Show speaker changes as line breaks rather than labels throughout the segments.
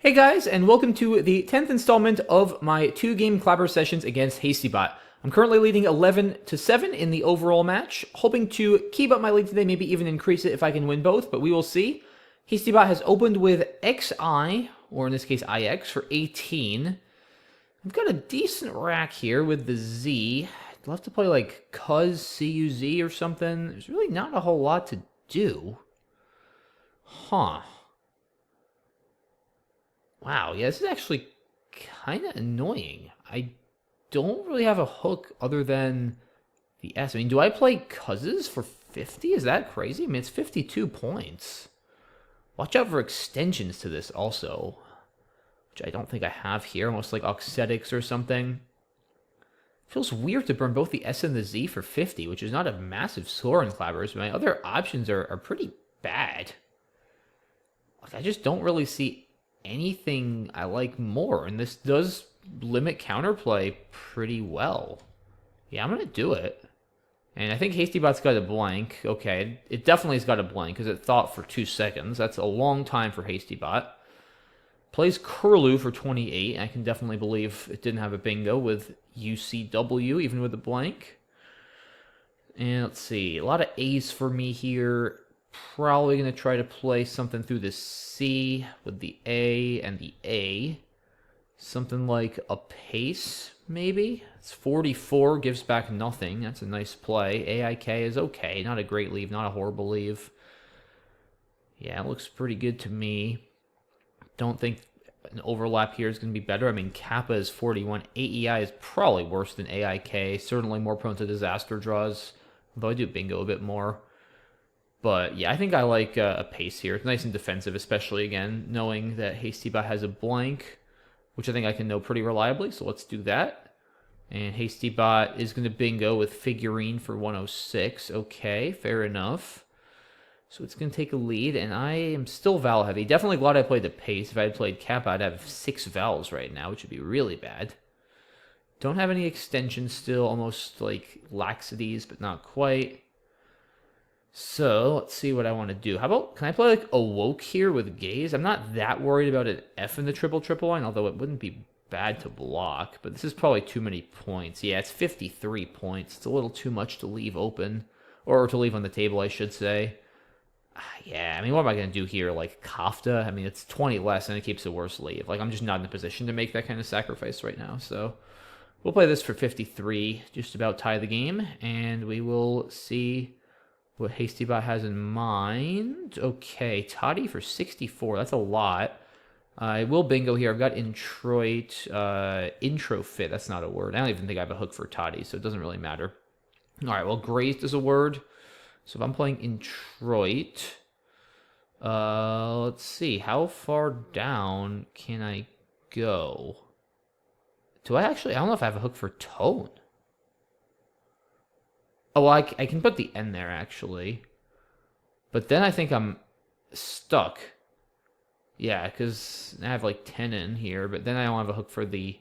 Hey guys, and welcome to the 10th installment of my 2-game Clabber sessions against HastyBot. I'm currently leading 11-7 in the overall match, hoping to keep up my lead today, maybe even increase it if I can win both, but we will see. HastyBot has opened with XI, or in this case IX, for 18. I've got a decent rack here with the Z. I'd love to play like Cuz CUZ or something. There's really not a whole lot to do. Huh. Wow, yeah, this is actually kind of annoying. I don't really have a hook other than the S. I mean, do I play Cuzes for 50? Is that crazy? I mean, it's 52 points. Watch out for extensions to this also, which I don't think I have here. Almost like Auxetics or something. Feels weird to burn both the S and the Z for 50, which is not a massive score in Clabbers. My other options are pretty bad. Like, I just don't really see anything I like more, and this does limit counterplay pretty well. Yeah, I'm gonna do it. And I think HastyBot's got a blank. Okay, it definitely has got a blank because it thought for 2 seconds. That's a long time for HastyBot. Plays Curlew for 28. I can definitely believe it didn't have a bingo with UCW, even with a blank. And let's see, a lot of A's for me here. Probably going to try to play something through the C with the A and the A. Something like a pace, maybe? It's 44, gives back nothing. That's a nice play. AIK is okay. Not a great leave, not a horrible leave. Yeah, it looks pretty good to me. Don't think an overlap here is going to be better. I mean, Kappa is 41. AEI is probably worse than AIK. Certainly more prone to disaster draws. Although I do bingo a bit more. But yeah, I think I like a pace here. It's nice and defensive, especially, again, knowing that HastyBot has a blank, which I think I can know pretty reliably. So let's do that. And HastyBot is going to bingo with Figurine for 106. Okay, fair enough. So it's going to take a lead, and I am still Val heavy. Definitely glad I played the pace. If I had played Kappa, I'd have 6 Vals right now, which would be really bad. Don't have any extensions still, almost like laxities, but not quite. So, let's see what I want to do. How about, can I play like Awoke here with Gaze? I'm not that worried about an F in the triple line, although it wouldn't be bad to block. But this is probably too many points. Yeah, it's 53 points. It's a little too much to leave open. Or to leave on the table, I should say. Yeah, I mean, what am I going to do here? Like, Kafta? I mean, it's 20 less, and it keeps a worse leave. Like, I'm just not in a position to make that kind of sacrifice right now. So, we'll play this for 53. Just about tie the game. And we will see what HastyBot has in mind. Okay, Toddy for 64. That's a lot. I will bingo here. I've got Introit. Intro fit. That's not a word. I don't even think I have a hook for Toddy, so it doesn't really matter. All right, well, grazed is a word. So if I'm playing Introit, let's see. How far down can I go? Do I actually? I don't know if I have a hook for Tone. Oh, well, I can put the N there, actually. But then I think I'm stuck. Yeah, because I have like 10 in here, but then I don't have a hook for the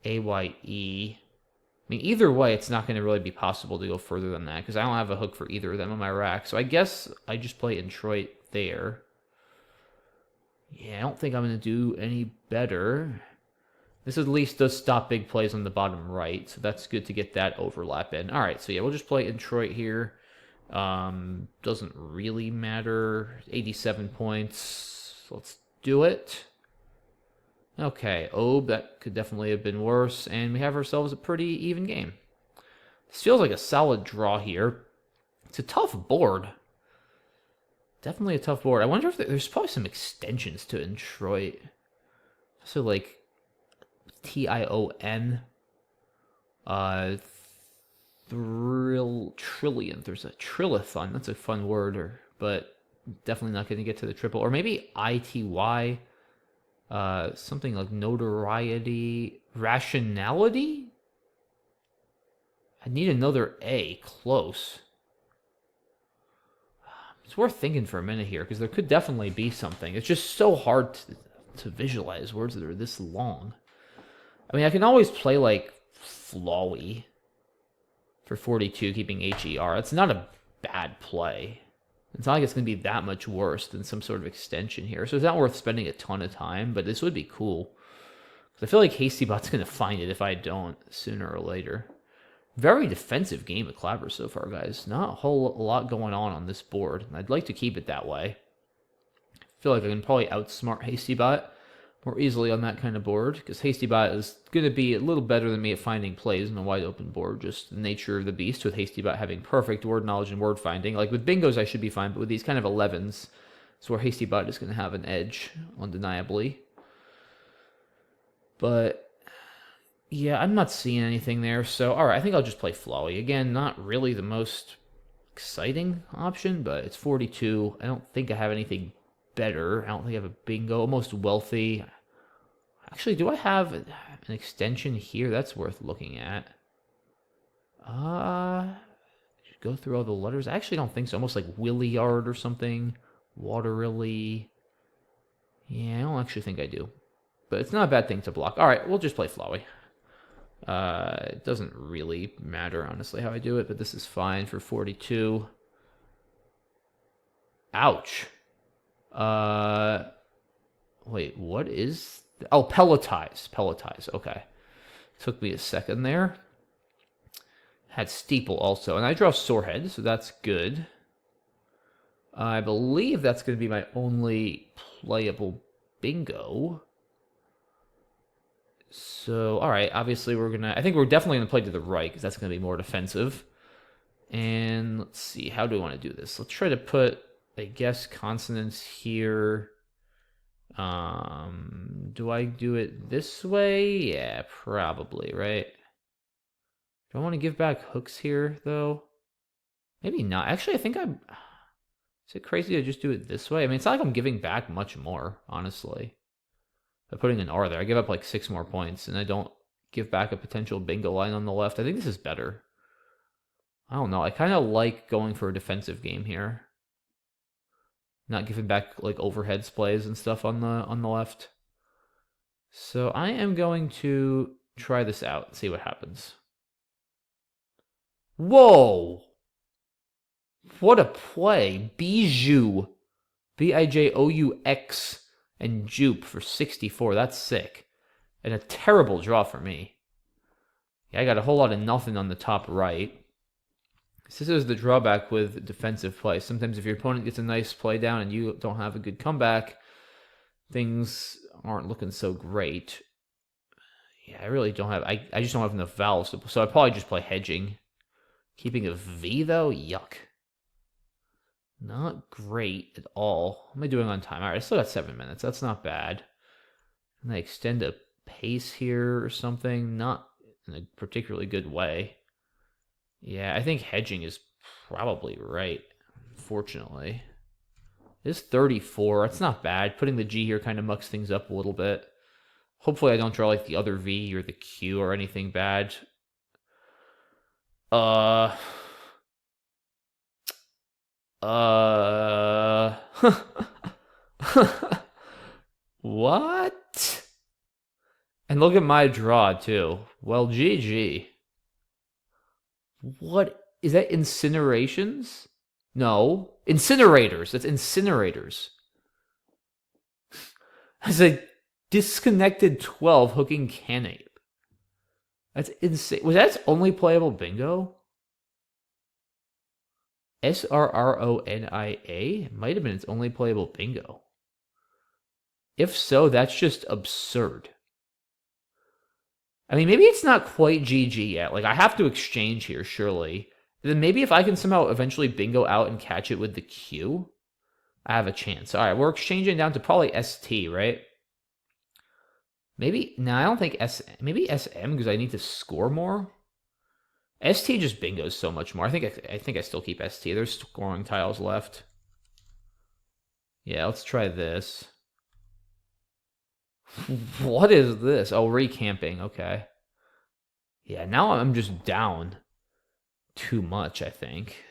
AYE. I mean, either way, it's not going to really be possible to go further than that, because I don't have a hook for either of them on my rack. So I guess I just play Introit there. Yeah, I don't think I'm going to do any better. This at least does stop big plays on the bottom right, so that's good to get that overlap in. All right, so yeah, we'll just play Introit here. Doesn't really matter. 87 points. Let's do it. Okay, Obe, that could definitely have been worse, and we have ourselves a pretty even game. This feels like a solid draw here. It's a tough board. Definitely a tough board. I wonder if there's probably some extensions to Introit. So, like, TION. Trillion. There's a trillathon. That's a fun word, but definitely not going to get to the triple. Or maybe ITY. Something like notoriety. Rationality? I need another A. Close. It's worth thinking for a minute here, because there could definitely be something. It's just so hard to visualize words that are this long. I mean, I can always play, like, Flowey for 42, keeping HER. It's not a bad play. It's not like it's going to be that much worse than some sort of extension here. So it's not worth spending a ton of time, but this would be cool. I feel like HastyBot's going to find it if I don't sooner or later. Very defensive game of Clabbers so far, guys. Not a whole lot going on this board. I'd like to keep it that way. I feel like I can probably outsmart HastyBot more easily on that kind of board, because HastyBot is going to be a little better than me at finding plays in a wide open board. Just the nature of the beast with HastyBot having perfect word knowledge and word finding. Like with bingos, I should be fine, but with these kind of 11s, it's where HastyBot is going to have an edge, undeniably. But yeah, I'm not seeing anything there. So, all right, I think I'll just play Flowey. Again, not really the most exciting option, but it's 42. I don't think I have anything better. I don't think I have a bingo. Almost wealthy. Actually, do I have an extension here? That's worth looking at. Go through all the letters. I actually don't think so. Almost like Williard or something. Waterilly. Yeah, I don't actually think I do. But it's not a bad thing to block. All right, we'll just play Flowey. It doesn't really matter, honestly, how I do it, but this is fine for 42. Ouch. Wait, what is... Oh, pellotize. Pellotize, okay. Took me a second there. Had steeple also, and I draw sorehead, so that's good. I believe that's going to be my only playable bingo. So, all right, obviously we're going to... I think we're definitely going to play to the right, because that's going to be more defensive. And let's see, how do I want to do this? Let's try to put, I guess, consonants here. Do I do it this way? Yeah, probably, right? Do I want to give back hooks here, though? Maybe not. Actually, I think I'm... Is it crazy to just do it this way? I mean, it's not like I'm giving back much more, honestly. By putting an R there, I give up like 6 more points, and I don't give back a potential bingo line on the left. I think this is better. I don't know. I kind of like going for a defensive game here. Not giving back like overheads plays and stuff on the left. So I am going to try this out and see what happens. Whoa! What a play. Bijou. Bijoux and Jupe for 64. That's sick. And a terrible draw for me. Yeah, I got a whole lot of nothing on the top right. This is the drawback with defensive play. Sometimes if your opponent gets a nice play down and you don't have a good comeback, things aren't looking so great. Yeah, I really don't have... I just don't have enough vowels. So I probably just play hedging. Keeping a V, though? Yuck. Not great at all. What am I doing on time? All right, I still got 7 minutes. That's not bad. And I extend a pace here or something. Not in a particularly good way. Yeah, I think hedging is probably right, unfortunately. It's 34. That's not bad. Putting the G here kind of mucks things up a little bit. Hopefully I don't draw like the other V or the Q or anything bad. What? And look at my draw, too. Well, GG. What? Is that incinerations? No. Incinerators. That's incinerators. That's a disconnected 12 hooking canape. That's insane. Was that its only playable bingo? SRRONIA? Might have been its only playable bingo. If so, that's just absurd. I mean, maybe it's not quite GG yet. Like, I have to exchange here, surely. And then maybe if I can somehow eventually bingo out and catch it with the Q, I have a chance. All right, we're exchanging down to probably ST, right? Maybe, no, I don't think maybe SM because I need to score more. ST just bingos so much more. I think I still keep ST. There's scoring tiles left. Yeah, let's try this. What is this? Oh, recamping. Okay. Yeah, now I'm just down too much, I think.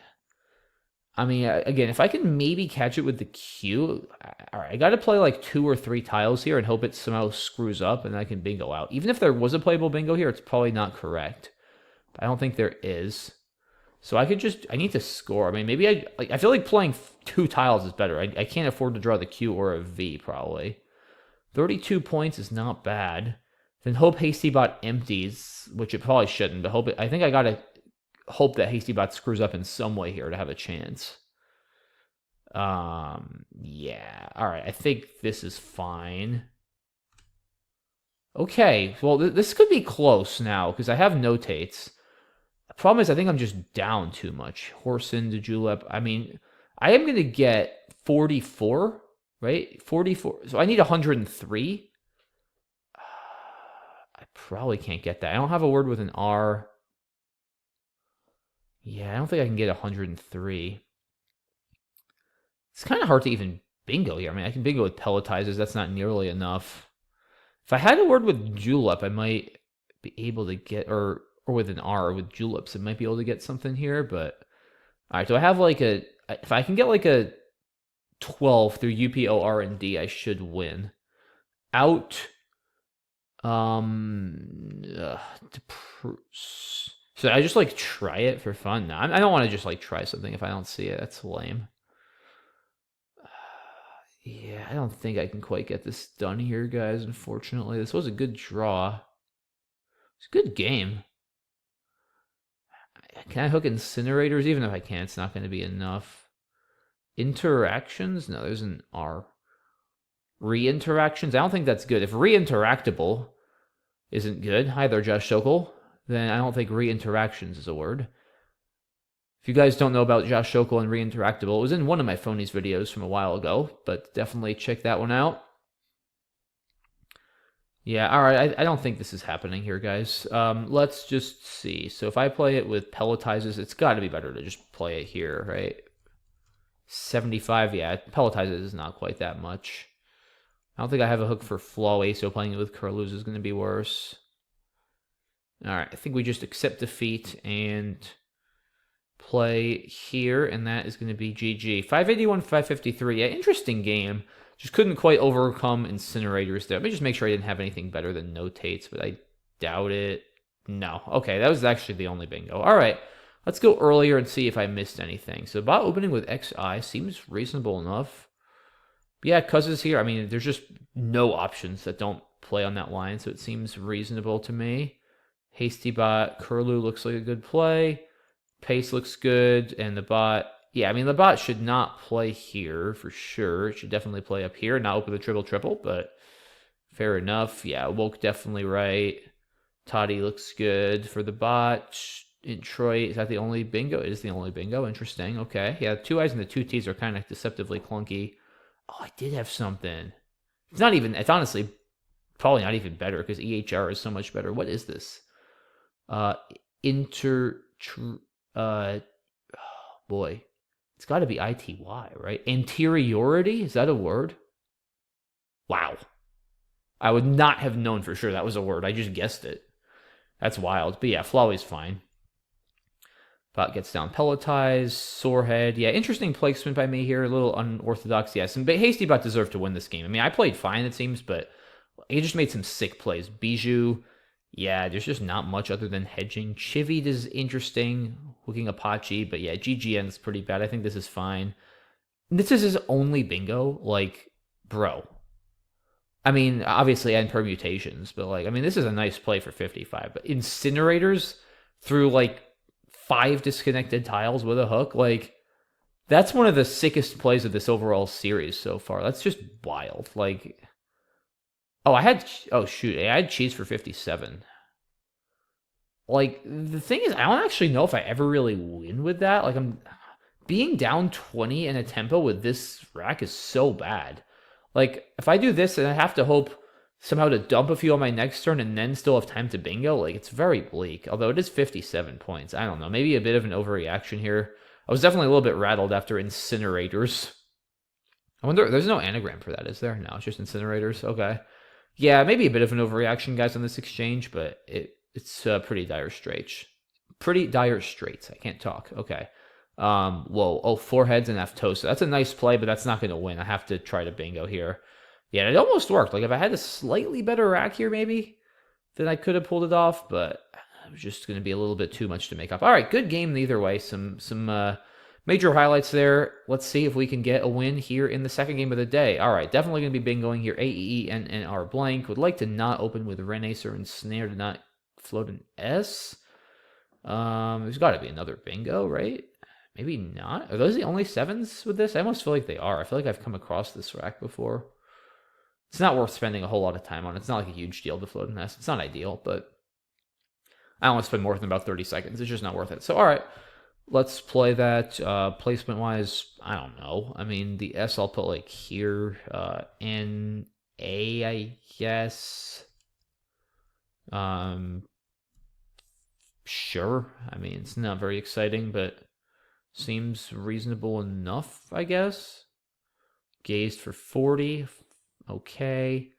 I mean, again, if I can maybe catch it with the Q, all right, I got to play like 2 or 3 tiles here and hope it somehow screws up and I can bingo out. Even if there was a playable bingo here, it's probably not correct. I don't think there is. So I need to score. I mean, maybe I feel like playing 2 tiles is better. I can't afford to draw the Q or a V, probably. 32 points is not bad. Then hope HastyBot empties, which it probably shouldn't, but I think I gotta hope that HastyBot screws up in some way here to have a chance. Yeah. Alright, I think this is fine. Okay, well, this could be close now, because I have notates. The problem is I think I'm just down too much. Horse into julep. I mean, I am going to get 44, right? 44. So I need 103. I probably can't get that. I don't have a word with an R. Yeah, I don't think I can get 103. It's kind of hard to even bingo here. I mean, I can bingo with pelletizers. That's not nearly enough. If I had a word with julep, I might be able to get, or with an R with juleps, I might be able to get something here. But all right, so I have like if I can get like a 12 through UP, OR, and D, I should win. Out. So I just like try it for fun. No, I don't want to just like try something if I don't see it. That's lame. Yeah, I don't think I can quite get this done here, guys, unfortunately. This was a good draw. It's a good game. Can I hook incinerators? Even if I can, it's not going to be enough. Interactions? No, there's an R. Re-interactions? I don't think that's good. If re-interactable isn't good, hi there, Josh Sokol, then I don't think re-interactions is a word. If you guys don't know about Josh Sokol and Reinteractable, it was in one of my Phonies videos from a while ago, but definitely check that one out. Yeah, alright, I don't think this is happening here, guys. Let's just see. So if I play it with pelletizers, it's got to be better to just play it here, right? 75, yeah, pelletizers is not quite that much. I don't think I have a hook for flowy, so playing it with curlews is going to be worse. Alright, I think we just accept defeat and play here, and that is going to be GG. 581, 553. Yeah, interesting game. Just couldn't quite overcome incinerators there. Let me just make sure I didn't have anything better than notates, but I doubt it. No. Okay, that was actually the only bingo. All right, let's go earlier and see if I missed anything. So bot opening with XI seems reasonable enough. But yeah, Cuz is here. I mean, there's just no options that don't play on that line, so it seems reasonable to me. HastyBot, Curlew looks like a good play. Pace looks good, and the bot, yeah, I mean, the bot should not play here for sure. It should definitely play up here, not open the triple, but fair enough. Yeah, Woke definitely right. Toddy looks good for the bot. Detroit, is that the only bingo? It is the only bingo. Interesting. Okay. Yeah, the 2 I's and the 2 T's are kind of deceptively clunky. Oh, I did have something. It's honestly probably not even better because EHR is so much better. What is this? Oh boy, it's got to be ITY, right? Interiority? Is that a word? Wow. I would not have known for sure that was a word. I just guessed it. That's wild. But yeah, Flowey's fine. Bot gets down pelletized. Sorehead. Yeah, interesting placement by me here. A little unorthodox. Yes, and HastyBot deserved to win this game. I mean, I played fine, it seems, but he just made some sick plays. Bijou. Yeah, there's just not much other than hedging. Chivied is interesting, hooking Apache, but yeah, GGN is pretty bad. I think this is fine. This is his only bingo, like, bro. I mean, obviously, and permutations, but like, I mean, this is a nice play for 55. But incinerators through like 5 disconnected tiles with a hook, like, that's one of the sickest plays of this overall series so far. That's just wild. Like, oh shoot, I had cheese for 57. Like, the thing is, I don't actually know if I ever really win with that. Like, I'm being down 20 in a tempo with this rack is so bad. Like, if I do this and I have to hope somehow to dump a few on my next turn and then still have time to bingo, like, it's very bleak. Although it is 57 points. I don't know, maybe a bit of an overreaction here. I was definitely a little bit rattled after incinerators. I wonder, there's no anagram for that, is there? No, it's just incinerators. Okay. Yeah, maybe a bit of an overreaction, guys, on this exchange, but it's pretty dire straits. Pretty dire straits. I can't talk. Okay. Whoa. Oh, 4 heads and F-Toast. That's a nice play, but that's not going to win. I have to try to bingo here. Yeah, it almost worked. Like, if I had a slightly better rack here, maybe, then I could have pulled it off, but it was just going to be a little bit too much to make up. All right, good game either way. Some major highlights there. Let's see if we can get a win here in the second game of the day. All right, definitely going to be bingoing here. AEE and R blank. Would like to not open with Renacer and Snare to not float an S. There's got to be another bingo, right? Maybe not. Are those the only 7s with this? I almost feel like they are. I feel like I've come across this rack before. It's not worth spending a whole lot of time on. It's not like a huge deal to float an S. It's not ideal, but I don't want to spend more than about 30 seconds. It's just not worth it. So, all right, let's play that. Placement-wise, I don't know. I mean, the S I'll put like here. N, A, I guess. Sure. I mean, it's not very exciting, but seems reasonable enough, I guess. Gazed for 40. Okay.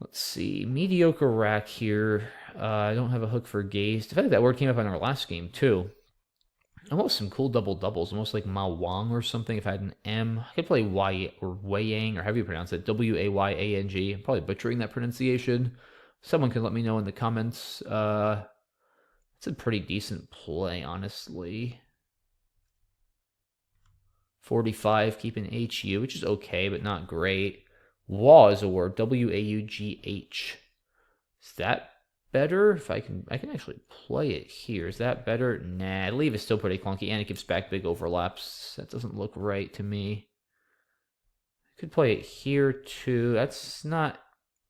Let's see. Mediocre rack here. I don't have a hook for gazed. I feel like that word came up in our last game, too. Almost some cool double doubles. Almost like Ma Wang or something if I had an M. I could play Y or Wayang, or however you pronounce it. W-A-Y-A-N-G. I'm probably butchering that pronunciation. Someone can let me know in the comments. It's a pretty decent play, honestly. 45, keeping HU, which is okay, but not great. Wah is a word, W-A-U-G-H. Is that better? If I can actually play it here. Is that better? Nah, leave is still pretty clunky, and it gives back big overlaps. That doesn't look right to me. I could play it here, too. That's not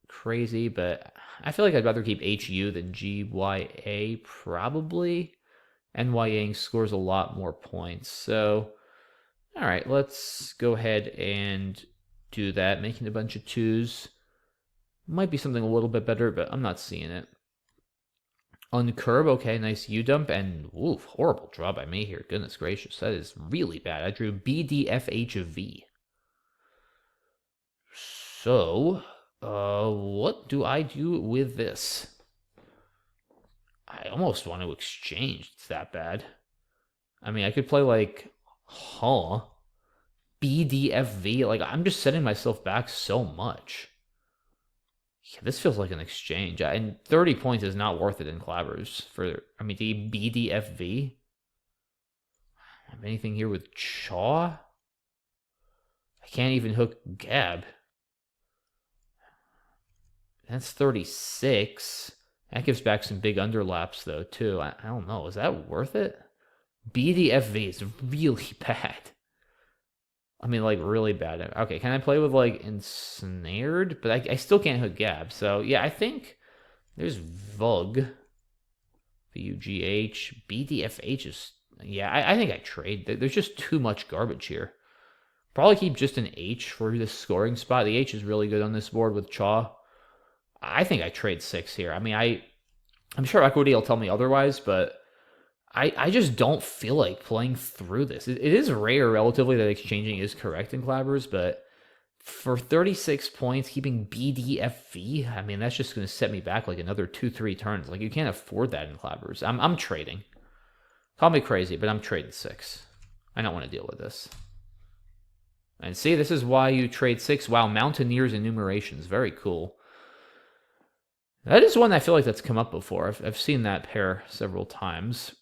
crazy, but I feel like I'd rather keep HU than GYA, probably. And Yang scores a lot more points, so... All right, let's go ahead and do that. Making a bunch of 2s. Might be something a little bit better, but I'm not seeing it. Uncurb, okay, nice U-dump, and oof, horrible draw by me here. Goodness gracious, that is really bad. I drew BDFH of V. So, what do I do with this? I almost want to exchange. It's that bad. I mean, I could play like... Huh? BDFV? Like, I'm just setting myself back so much. Yeah, this feels like an exchange. And 30 points is not worth it in Clabbers. I mean, the BDFV? Have anything here with Chaw? I can't even hook Gab. That's 36. That gives back some big underlaps, though, too. I don't know. Is that worth it? BDFV is really bad. I mean, like, really bad. Okay, can I play with, like, Ensnared? But I still can't hook Gab. So, yeah, I think there's Vug. VUGH. BDFH is... Yeah, I think I trade. There's just too much garbage here. Probably keep just an H for this scoring spot. The H is really good on this board with Chaw. I think I trade 6 here. I mean, I'm sure equity will tell me otherwise, but... I just don't feel like playing through this. It is rare, relatively, that exchanging is correct in Clabbers, but for 36 points, keeping BDFV, I mean, that's just going to set me back like another 2-3 turns. Like, you can't afford that in Clabbers. I'm trading. Call me crazy, but I'm trading 6. I don't want to deal with this. And see, this is why you trade 6. Wow, Mountaineers enumerations. Very cool. That is one I feel like that's come up before. I've seen that pair several times.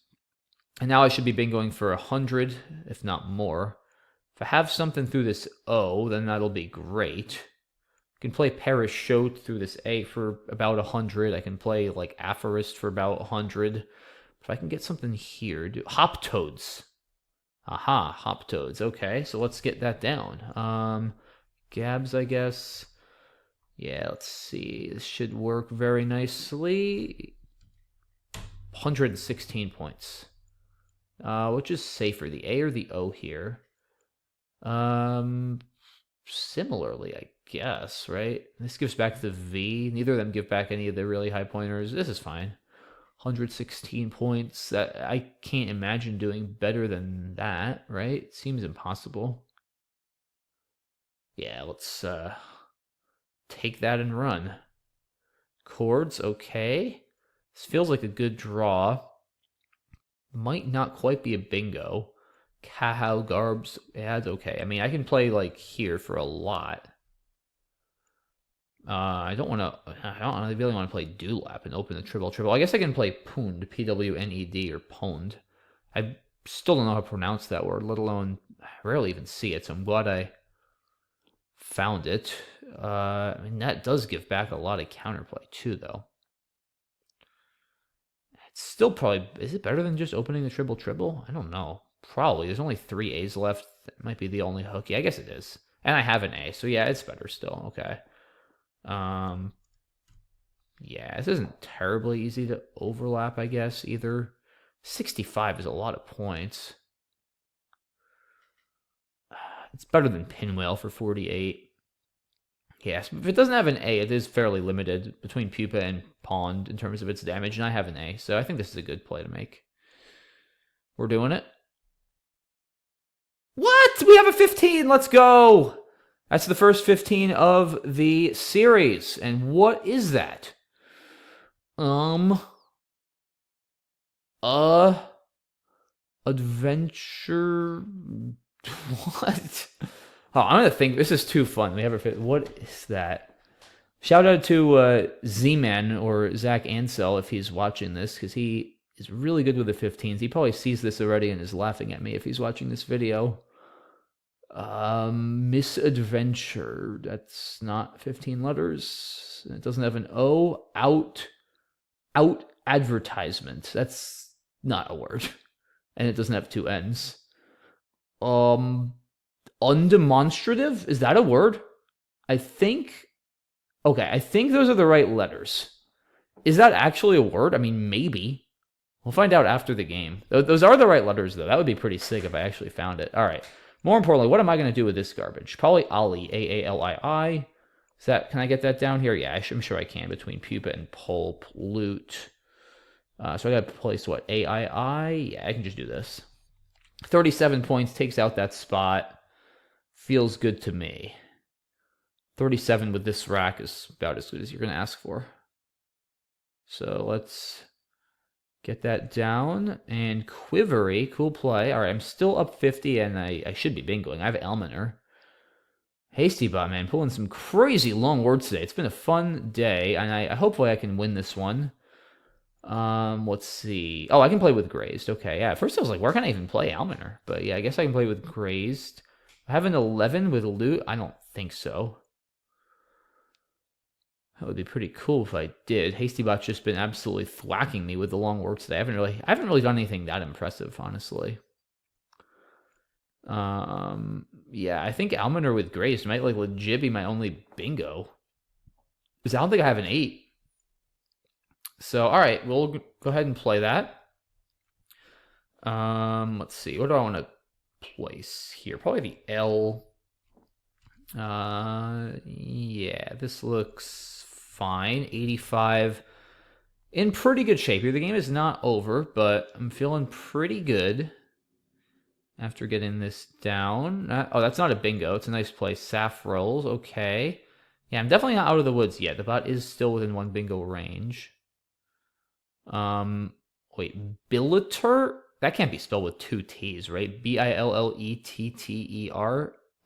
And now I should be bingoing for 100, if not more. If I have something through this O, then that'll be great. I can play Parachute through this A for about 100. I can play like Aphorist for about 100. If I can get something here, Hop Toads. Aha, Hop Toads. Okay, so let's get that down. Gabs, I guess. Yeah, let's see. This should work very nicely. 116 points. Which is safer, the A or the O here? Similarly, I guess, right? This gives back the V. Neither of them give back any of the really high pointers. This is fine. 116 points. That I can't imagine doing better than that, right? Seems impossible. Yeah, let's take that and run. Chords, okay. This feels like a good draw. Might not quite be a bingo. Kahau Garbs ads, okay. I mean, I can play like here for a lot. I don't really want to play dewlap and open the triple. I guess I can play pwned, P-W-N-E-D, or pwned. I still don't know how to pronounce that word, let alone, I rarely even see it, so I'm glad I found it. I mean, that does give back a lot of counterplay, too, though. It's still probably, is it better than just opening the triple? I don't know. Probably. There's only 3 A's left. That might be the only hook. Yeah, I guess it is. And I have an A, so yeah, it's better still. Okay. Yeah, this isn't terribly easy to overlap, I guess, either. 65 is a lot of points. It's better than Pinwheel for 48. Yes, if it doesn't have an A, it is fairly limited between Pupa and Pond in terms of its damage, and I have an A, so I think this is a good play to make. We're doing it. What? We have a 15! Let's go! That's the first 15 of the series. And what is that? Adventure... What? Oh, I'm gonna think, this is too fun. We have a... What is that? Shout out to Z-Man or Zach Ansel if he's watching this, because he is really good with the 15s. He probably sees this already and is laughing at me if he's watching this video. Misadventure. That's not 15 letters. It doesn't have an O. Out advertisement. That's not a word. And it doesn't have 2 N's. Undemonstrative? Is that a word? I think those are the right letters. Is that actually a word? I mean, maybe. We'll find out after the game. Those are the right letters, though. That would be pretty sick if I actually found it. All right. More importantly, what am I going to do with this garbage? Probably Ali, A-A-L-I-I. Can I get that down here? Yeah, I'm sure I can, between Pupa and Pulp, Loot. So I got to place, what, A-I-I? Yeah, I can just do this. 37 points, takes out that spot. Feels good to me. 37 with this rack is about as good as you're going to ask for. So let's get that down. And Quivery, cool play. All right, I'm still up 50, and I should be bingoing. I have Elminer. HastyBot, man, pulling some crazy long words today. It's been a fun day, and hopefully I can win this one. Let's see. Oh, I can play with Grazed. Okay, yeah. At first I was like, where can I even play Elminer? But yeah, I guess I can play with Grazed. I have an 11 with Loot. I don't think so. That would be pretty cool if I did. HastyBot's just been absolutely thwacking me with the long words today. I haven't really done anything that impressive, honestly. Yeah, I think Elminer with Grace might legit be my only bingo. Because I don't think I have an 8. So, alright, we'll go ahead and play that. Let's see, what do I want to place here? Probably the L. Yeah, this looks fine. 85. In pretty good shape here. The game is not over, but I'm feeling pretty good after getting this down. Oh, that's not a bingo. It's a nice play. Saf rolls. Okay. Yeah, I'm definitely not out of the woods yet. The bot is still within 1 bingo range. Wait, Billeter? That can't be spelled with 2 T's, right? B-I-L-L-E-T-T-E-R?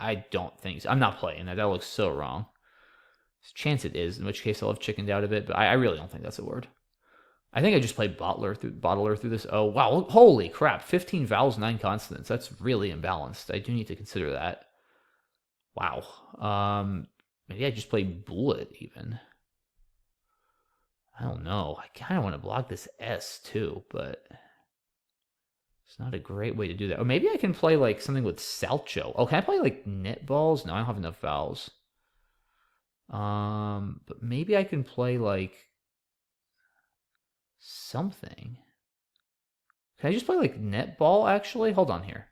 I don't think so. I'm not playing that. That looks so wrong. There's a chance it is, in which case I'll have chickened out a bit, but I really don't think that's a word. I think I just played bottler through this. Oh, wow. Holy crap. 15 vowels, 9 consonants. That's really imbalanced. I do need to consider that. Wow. Maybe I just play bullet, even. I don't know. I kind of want to block this S, too, but it's not a great way to do that. Or maybe I can play, something with Salcho. Oh, can I play, net balls? No, I don't have enough vowels. But maybe I can play, something. Can I just play netball actually? Hold on here.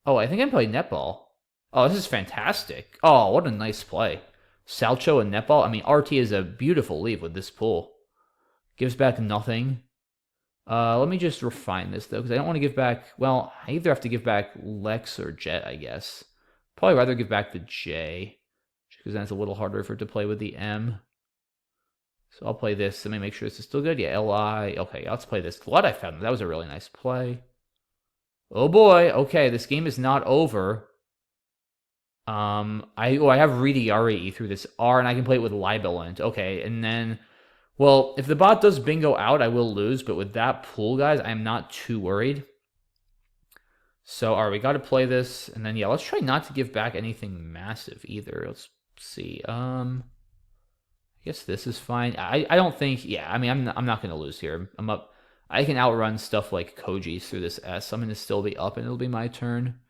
Oh, I think I can play netball. Oh, this is fantastic. Oh, what a nice play. Salcho and netball. I mean, RT is a beautiful leave with this pool. Gives back nothing. Let me just refine this though, because I don't want to give back, well, I either have to give back Lex or Jet, I guess. Probably rather give back the J, because then it's a little harder for it to play with the M. So I'll play this. Let me make sure this is still good. Yeah, LI. Okay, let's play this. Glad I found that. That was a really nice play. Oh boy. Okay, this game is not over. I have ready RE through this R, and I can play it with Libelant. Okay, and then, well, if the bot does bingo out, I will lose, but with that pool, guys, I'm not too worried. So, all right, we got to play this, and then, yeah, let's try not to give back anything massive either. Let's see. I guess this is fine. I don't think, yeah, I mean, I'm not going to lose here. I'm up. I can outrun stuff like Koji's through this S. I'm going to still be up, and it'll be my turn.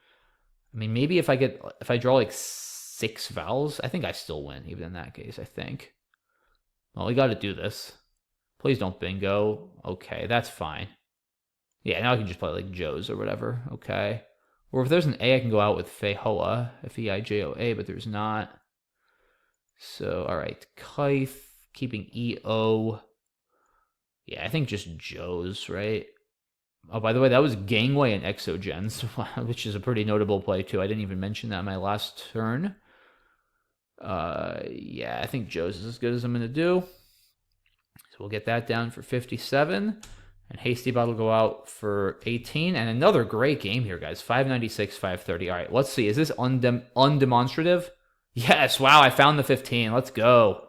I mean, maybe if I draw like 6 vowels, I think I still win, even in that case, I think. Well, we got to do this. Please don't bingo. Okay, that's fine. Yeah, now I can just play like Joe's or whatever. Okay. Or if there's an A, I can go out with Feijoa, F-E-I-J-O-A, but there's not. So, all right, Kythe, keeping E-O. Yeah, I think just Joe's, right? Oh, by the way, that was Gangway and Exogens, which is a pretty notable play, too. I didn't even mention that in my last turn. Yeah, I think Joe's is as good as I'm going to do. So we'll get that down for 57. And HastyBot will go out for 18. And another great game here, guys. 596, 530. All right, let's see. Is this undemonstrative? Yes, wow, I found the 15. Let's go.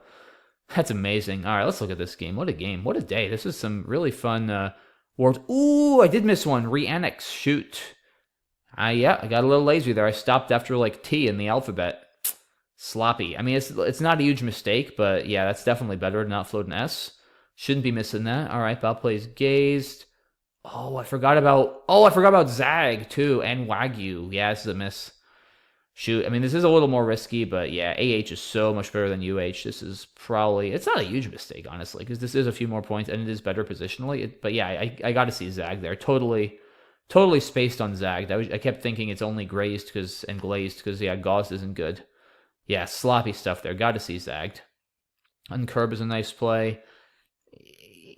That's amazing. All right, let's look at this game. What a game. What a day. This is some really fun world. Ooh, I did miss one. Re-annex. Shoot. Yeah, I got a little lazy there. I stopped after like T in the alphabet. Sloppy. I mean, it's not a huge mistake, but yeah, that's definitely better than not float an S. Shouldn't be missing that. All right, Bob plays Gazed. Oh, I forgot about Zag too, and Wagyu. Yeah, this is a miss. Shoot, I mean, this is a little more risky, but yeah, AH is so much better than UH. This is probably, it's not a huge mistake, honestly, because this is a few more points, and it is better positionally. But yeah, I got to see Zag there. Totally spaced on Zag. I kept thinking it's only grazed and glazed, because, yeah, Gauze isn't good. Yeah, sloppy stuff there. Got to see Zagged. Uncurb is a nice play.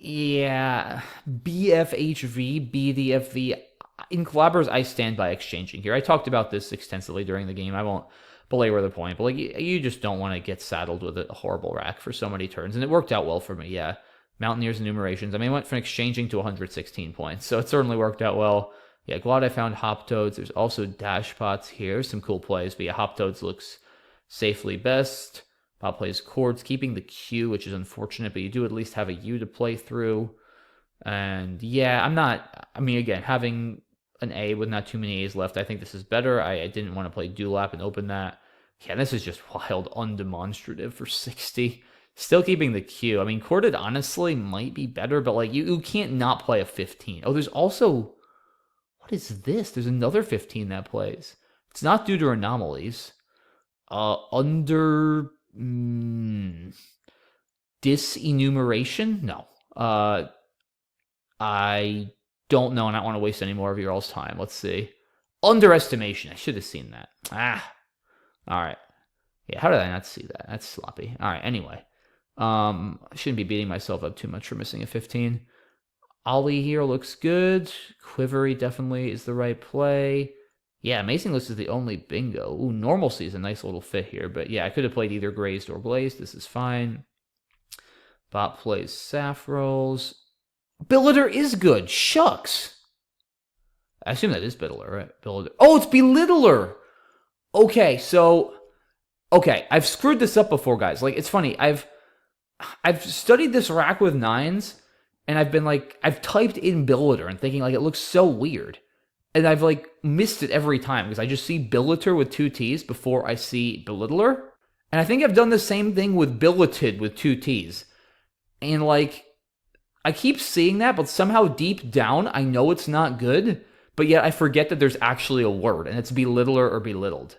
Yeah, BFHV, BDFV. In Clabbers, I stand by exchanging here. I talked about this extensively during the game. I won't belabor the point, but like you just don't want to get saddled with a horrible rack for so many turns, and it worked out well for me. Yeah, Mountaineers enumerations. I mean, I went from exchanging to 116 points, so it certainly worked out well. Yeah, glad I found Hoptoads. There's also Dash Pots here. Some cool plays, but yeah, Hoptoads looks safely best. Bob plays Chords, keeping the Q, which is unfortunate, but you do at least have a U to play through. And yeah, I mean, again, having an A with not too many A's left, I think this is better. I didn't want to play Dewlap and open that. Yeah, this is just wild, undemonstrative for 60. Still keeping the Q. I mean, Chorded honestly might be better, but like you can't not play a 15. Oh, there's also, what is this? There's another 15 that plays. It's not due to anomalies. Under disenumeration? No. I don't know, and I don't want to waste any more of your all's time. Let's see. Underestimation. I should have seen that. All right. Yeah, how did I not see that? That's sloppy. All right, anyway. I shouldn't be beating myself up too much for missing a 15. Ollie here looks good. Quivery definitely is the right play. Yeah, Amazing List is the only bingo. Ooh, Normalcy is a nice little fit here. But yeah, I could have played either Grazed or Blazed. This is fine. Bot plays Saffrolls. Billiter is good. Shucks. I assume that is Billiter, right? Billiter. Oh, it's Belittler. Okay, so... Okay, I've screwed this up before, guys. Like, it's funny. I've studied this rack with 9s, and I've typed in Billiter and thinking, like, it looks so weird. And I've, like, missed it every time, because I just see Billiter with 2 T's before I see Belittler. And I think I've done the same thing with Billeted with 2 T's. And, like, I keep seeing that, but somehow deep down, I know it's not good, but yet I forget that there's actually a word, and it's Belittler or Belittled.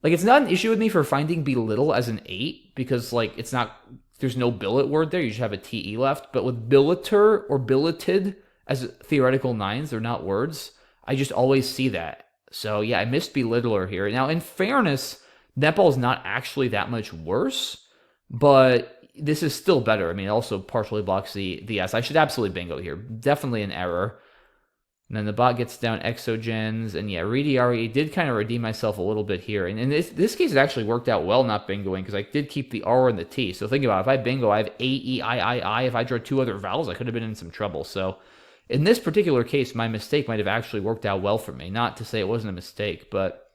Like, it's not an issue with me for finding belittle as an 8, because, like, it's not, there's no billet word there, you just have a TE left, but with billiter or billeted as theoretical 9s, they're not words, I just always see that. So, yeah, I missed belittler here. Now, in fairness, netball is not actually that much worse, but this is still better. I mean, it also partially blocks the S. I should absolutely bingo here. Definitely an error. And then the bot gets down Exogens, and yeah, Reedy did kind of redeem myself a little bit here. And in this case, it actually worked out well not bingoing, because I did keep the R and the T. So think about it. If I bingo, I have A, E, I. If I draw 2 other vowels, I could have been in some trouble. So in this particular case, my mistake might have actually worked out well for me. Not to say it wasn't a mistake, but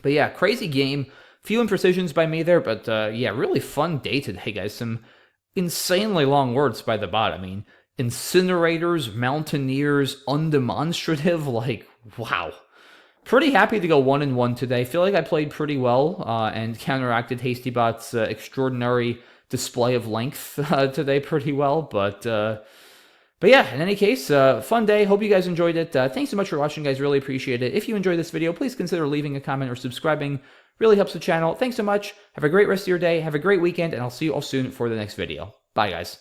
But yeah, crazy game. Few imprecisions by me there, but yeah, really fun day today, guys. Some insanely long words by the bot. I mean, incinerators, mountaineers, undemonstrative, like, wow. Pretty happy to go 1-1 today. Feel like I played pretty well and counteracted HastyBot's extraordinary display of length today pretty well. But yeah, in any case, fun day. Hope you guys enjoyed it. Thanks so much for watching, guys. Really appreciate it. If you enjoyed this video, please consider leaving a comment or subscribing. Really helps the channel. Thanks so much. Have a great rest of your day. Have a great weekend, and I'll see you all soon for the next video. Bye, guys.